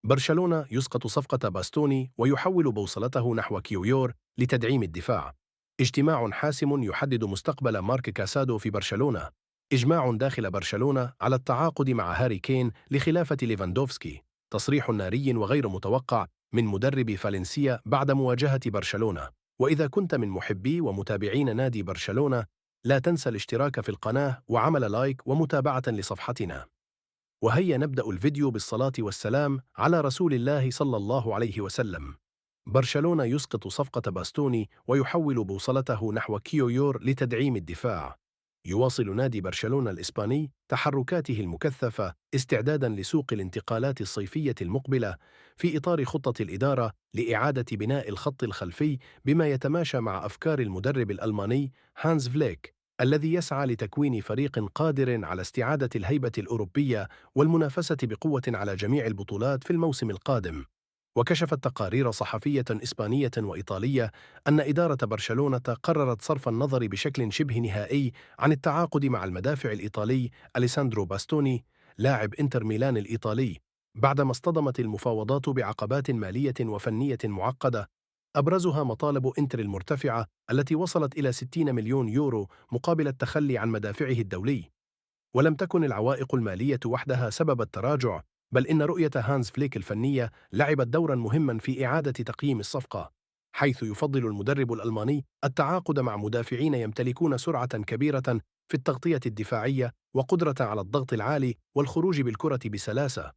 برشلونة يسقط صفقة باستوني ويحول بوصلته نحو كيويور لتدعيم الدفاع. اجتماع حاسم يحدد مستقبل مارك كاسادو في برشلونة. إجماع داخل برشلونة على التعاقد مع هاري كين لخلافة ليفاندوفسكي. تصريح ناري وغير متوقع من مدرب فالنسيا بعد مواجهة برشلونة. وإذا كنت من محبي ومتابعين نادي برشلونة، لا تنسى الاشتراك في القناة وعمل لايك ومتابعة لصفحتنا. وهيا نبدأ الفيديو بالصلاة والسلام على رسول الله صلى الله عليه وسلم. برشلونة يسقط صفقة باستوني ويحول بوصلته نحو كيويور لتدعيم الدفاع. يواصل نادي برشلونة الإسباني تحركاته المكثفة استعدادا لسوق الانتقالات الصيفية المقبلة في إطار خطة الإدارة لإعادة بناء الخط الخلفي بما يتماشى مع أفكار المدرب الألماني هانز فليك، الذي يسعى لتكوين فريق قادر على استعادة الهيبة الأوروبية والمنافسة بقوة على جميع البطولات في الموسم القادم. وكشفت تقارير صحفية إسبانية وإيطالية أن إدارة برشلونة قررت صرف النظر بشكل شبه نهائي عن التعاقد مع المدافع الإيطالي أليساندرو باستوني لاعب إنتر ميلان الإيطالي، بعدما اصطدمت المفاوضات بعقبات مالية وفنية معقدة، أبرزها مطالب إنتر المرتفعة التي وصلت إلى 60 مليون يورو مقابل التخلي عن مدافعه الدولي. ولم تكن العوائق المالية وحدها سبب التراجع، بل إن رؤية هانز فليك الفنية لعبت دورا مهما في إعادة تقييم الصفقة، حيث يفضل المدرب الألماني التعاقد مع مدافعين يمتلكون سرعة كبيرة في التغطية الدفاعية وقدرة على الضغط العالي والخروج بالكرة بسلاسة.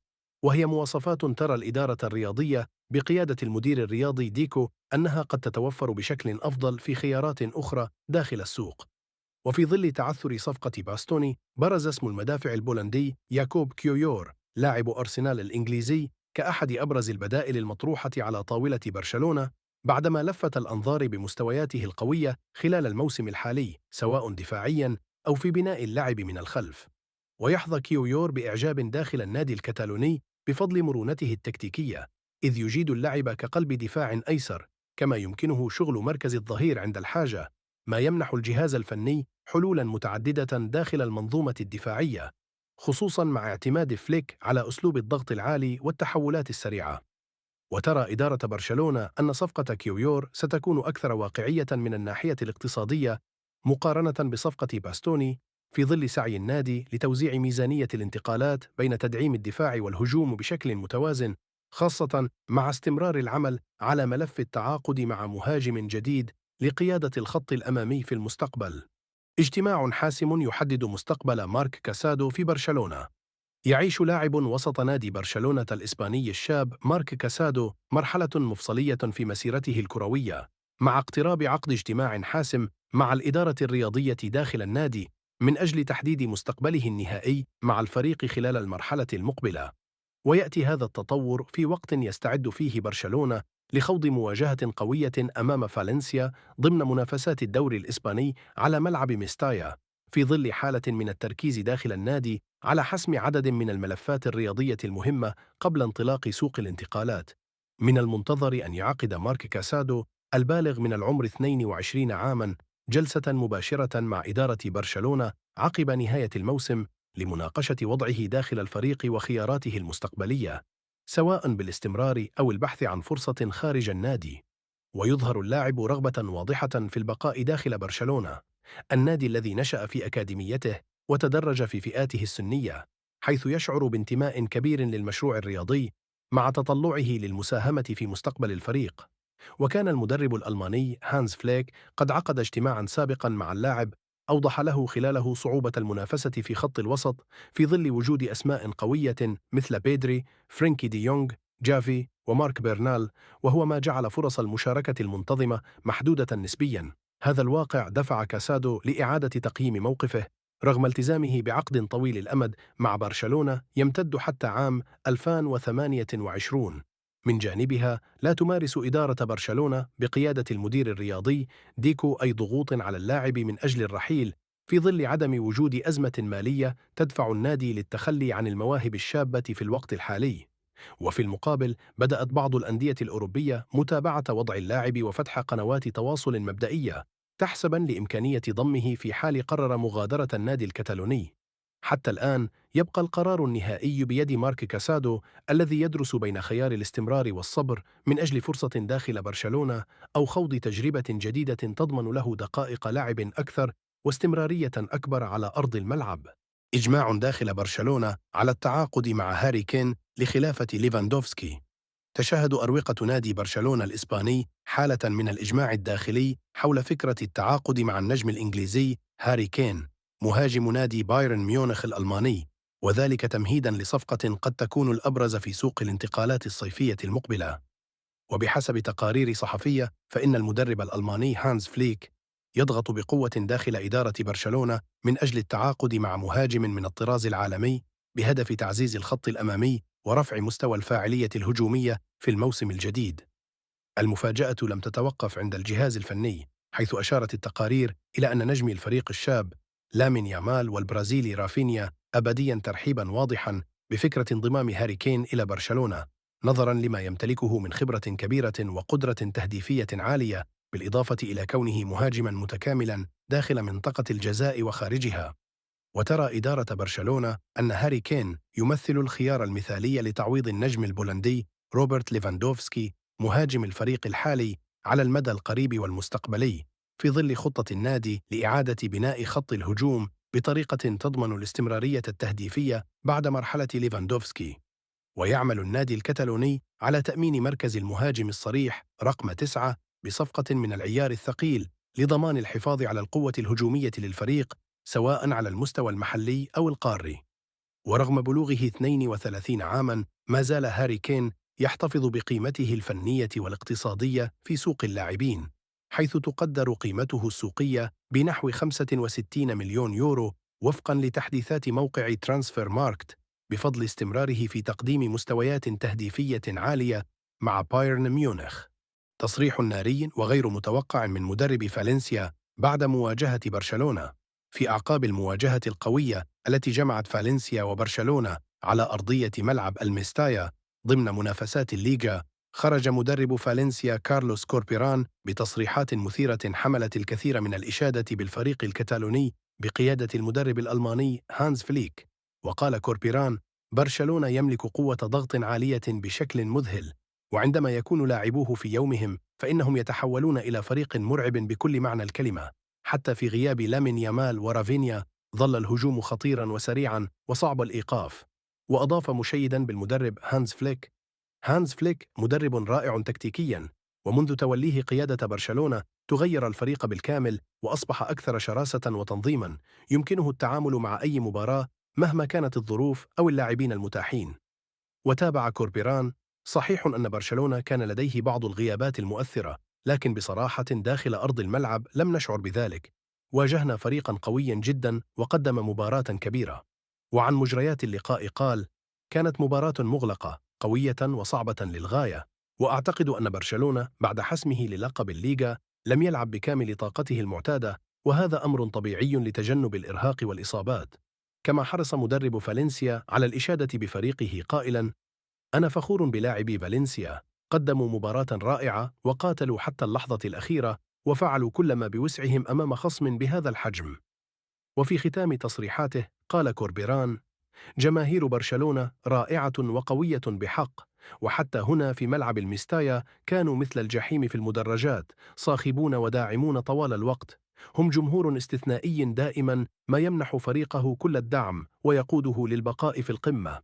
وهي مواصفات ترى الإدارة الرياضية بقيادة المدير الرياضي ديكو أنها قد تتوفر بشكل أفضل في خيارات أخرى داخل السوق. وفي ظل تعثر صفقة باستوني، برز اسم المدافع البولندي ياكوب كيويور لاعب أرسنال الإنجليزي كأحد أبرز البدائل المطروحة على طاولة برشلونة، بعدما لفت الأنظار بمستوياته القوية خلال الموسم الحالي سواء دفاعياً أو في بناء اللعب من الخلف. ويحظى كيويور بإعجاب داخل النادي الكتالوني بفضل مرونته التكتيكية، إذ يجيد اللعب كقلب دفاع أيسر، كما يمكنه شغل مركز الظهير عند الحاجة، ما يمنح الجهاز الفني حلولا متعددة داخل المنظومة الدفاعية، خصوصا مع اعتماد فليك على أسلوب الضغط العالي والتحولات السريعة. وترى إدارة برشلونة أن صفقة كيويور ستكون أكثر واقعية من الناحية الاقتصادية مقارنة بصفقة باستوني، في ظل سعي النادي لتوزيع ميزانية الانتقالات بين تدعيم الدفاع والهجوم بشكل متوازن، خاصة مع استمرار العمل على ملف التعاقد مع مهاجم جديد لقيادة الخط الأمامي في المستقبل. اجتماع حاسم يحدد مستقبل مارك كاسادو في برشلونة. يعيش لاعب وسط نادي برشلونة الإسباني الشاب مارك كاسادو مرحلة مفصلية في مسيرته الكروية، مع اقتراب عقد اجتماع حاسم مع الإدارة الرياضية داخل النادي من أجل تحديد مستقبله النهائي مع الفريق خلال المرحلة المقبلة. ويأتي هذا التطور في وقت يستعد فيه برشلونة لخوض مواجهة قوية أمام فالنسيا ضمن منافسات الدوري الإسباني على ملعب ميستايا، في ظل حالة من التركيز داخل النادي على حسم عدد من الملفات الرياضية المهمة قبل انطلاق سوق الانتقالات. من المنتظر أن يعقد مارك كاسادو البالغ من العمر 22 عاماً جلسة مباشرة مع إدارة برشلونة عقب نهاية الموسم لمناقشة وضعه داخل الفريق وخياراته المستقبلية، سواء بالاستمرار أو البحث عن فرصة خارج النادي. ويظهر اللاعب رغبة واضحة في البقاء داخل برشلونة، النادي الذي نشأ في أكاديميته وتدرج في فئاته السنية، حيث يشعر بانتماء كبير للمشروع الرياضي مع تطلعه للمساهمة في مستقبل الفريق. وكان المدرب الألماني هانز فليك قد عقد اجتماعا سابقا مع اللاعب أوضح له خلاله صعوبة المنافسة في خط الوسط في ظل وجود أسماء قوية مثل بيدري، فرينكي دي يونغ، جافي ومارك بيرنال، وهو ما جعل فرص المشاركة المنتظمة محدودة نسبيا. هذا الواقع دفع كاسادو لإعادة تقييم موقفه رغم التزامه بعقد طويل الأمد مع برشلونة يمتد حتى عام 2028. من جانبها، لا تمارس إدارة برشلونة بقيادة المدير الرياضي ديكو أي ضغوط على اللاعب من أجل الرحيل، في ظل عدم وجود أزمة مالية تدفع النادي للتخلي عن المواهب الشابة في الوقت الحالي. وفي المقابل، بدأت بعض الأندية الأوروبية متابعة وضع اللاعب وفتح قنوات تواصل مبدئية تحسباً لإمكانية ضمه في حال قرر مغادرة النادي الكتالوني. حتى الآن يبقى القرار النهائي بيد مارك كاسادو الذي يدرس بين خيار الاستمرار والصبر من أجل فرصة داخل برشلونة أو خوض تجربة جديدة تضمن له دقائق لعب أكثر واستمرارية أكبر على أرض الملعب. إجماع داخل برشلونة على التعاقد مع هاري كين لخلافة ليفاندوفسكي. تشهد أروقة نادي برشلونة الإسباني حالة من الإجماع الداخلي حول فكرة التعاقد مع النجم الإنجليزي هاري كين مهاجم نادي بايرن ميونخ الألماني، وذلك تمهيداً لصفقة قد تكون الأبرز في سوق الانتقالات الصيفية المقبلة. وبحسب تقارير صحفية فإن المدرب الألماني هانز فليك يضغط بقوة داخل إدارة برشلونة من أجل التعاقد مع مهاجم من الطراز العالمي بهدف تعزيز الخط الأمامي ورفع مستوى الفاعلية الهجومية في الموسم الجديد. المفاجأة لم تتوقف عند الجهاز الفني، حيث أشارت التقارير إلى أن نجمي الفريق الشاب لامين يامال والبرازيلي رافينيا أبدياً ترحيباً واضحاً بفكرة انضمام هاري كين إلى برشلونة، نظراً لما يمتلكه من خبرة كبيرة وقدرة تهديفية عالية، بالإضافة إلى كونه مهاجماً متكاملاً داخل منطقة الجزاء وخارجها. وترى إدارة برشلونة أن هاري كين يمثل الخيار المثالي لتعويض النجم البولندي روبرت ليفاندوفسكي مهاجم الفريق الحالي على المدى القريب والمستقبلي، في ظل خطة النادي لإعادة بناء خط الهجوم بطريقة تضمن الاستمرارية التهديفية بعد مرحلة ليفاندوفسكي. ويعمل النادي الكتالوني على تأمين مركز المهاجم الصريح رقم 9 بصفقة من العيار الثقيل لضمان الحفاظ على القوة الهجومية للفريق سواء على المستوى المحلي أو القاري. ورغم بلوغه 32 عاماً ما زال هاري كين يحتفظ بقيمته الفنية والاقتصادية في سوق اللاعبين، حيث تقدر قيمته السوقية بنحو 65 مليون يورو وفقاً لتحديثات موقع ترانسفير ماركت، بفضل استمراره في تقديم مستويات تهديفية عالية مع بايرن ميونخ. تصريح ناري وغير متوقع من مدرب فالنسيا بعد مواجهة برشلونة. في أعقاب المواجهة القوية التي جمعت فالنسيا وبرشلونة على أرضية ملعب الميستايا ضمن منافسات الليغا، خرج مدرب فالنسيا كارلوس كوربيران بتصريحات مثيرة حملت الكثير من الإشادة بالفريق الكتالوني بقيادة المدرب الألماني هانز فليك. وقال كوربيران: برشلونة يملك قوة ضغط عالية بشكل مذهل، وعندما يكون لاعبوه في يومهم فإنهم يتحولون إلى فريق مرعب بكل معنى الكلمة. حتى في غياب لامين يامال ورافينيا ظل الهجوم خطيراً وسريعاً وصعب الإيقاف. وأضاف مشيداً بالمدرب هانز فليك: هانز فليك مدرب رائع تكتيكياً، ومنذ توليه قيادة برشلونة تغير الفريق بالكامل وأصبح أكثر شراسة وتنظيماً، يمكنه التعامل مع أي مباراة مهما كانت الظروف أو اللاعبين المتاحين. وتابع كوربيران: صحيح أن برشلونة كان لديه بعض الغيابات المؤثرة، لكن بصراحة داخل أرض الملعب لم نشعر بذلك. واجهنا فريقا قويا جدا وقدم مباراة كبيرة. وعن مجريات اللقاء قال: كانت مباراة مغلقة قوية وصعبة للغاية، وأعتقد أن برشلونة بعد حسمه للقب الليغا لم يلعب بكامل طاقته المعتادة، وهذا أمر طبيعي لتجنب الإرهاق والإصابات. كما حرص مدرب فالنسيا على الإشادة بفريقه قائلا: أنا فخور بلاعبي فالنسيا، قدموا مباراة رائعة وقاتلوا حتى اللحظة الأخيرة وفعلوا كل ما بوسعهم أمام خصم بهذا الحجم. وفي ختام تصريحاته قال كوربيران: جماهير برشلونة رائعة وقوية بحق، وحتى هنا في ملعب الميستايا كانوا مثل الجحيم في المدرجات، صاخبون وداعمون طوال الوقت. هم جمهور استثنائي دائما ما يمنح فريقه كل الدعم ويقوده للبقاء في القمة.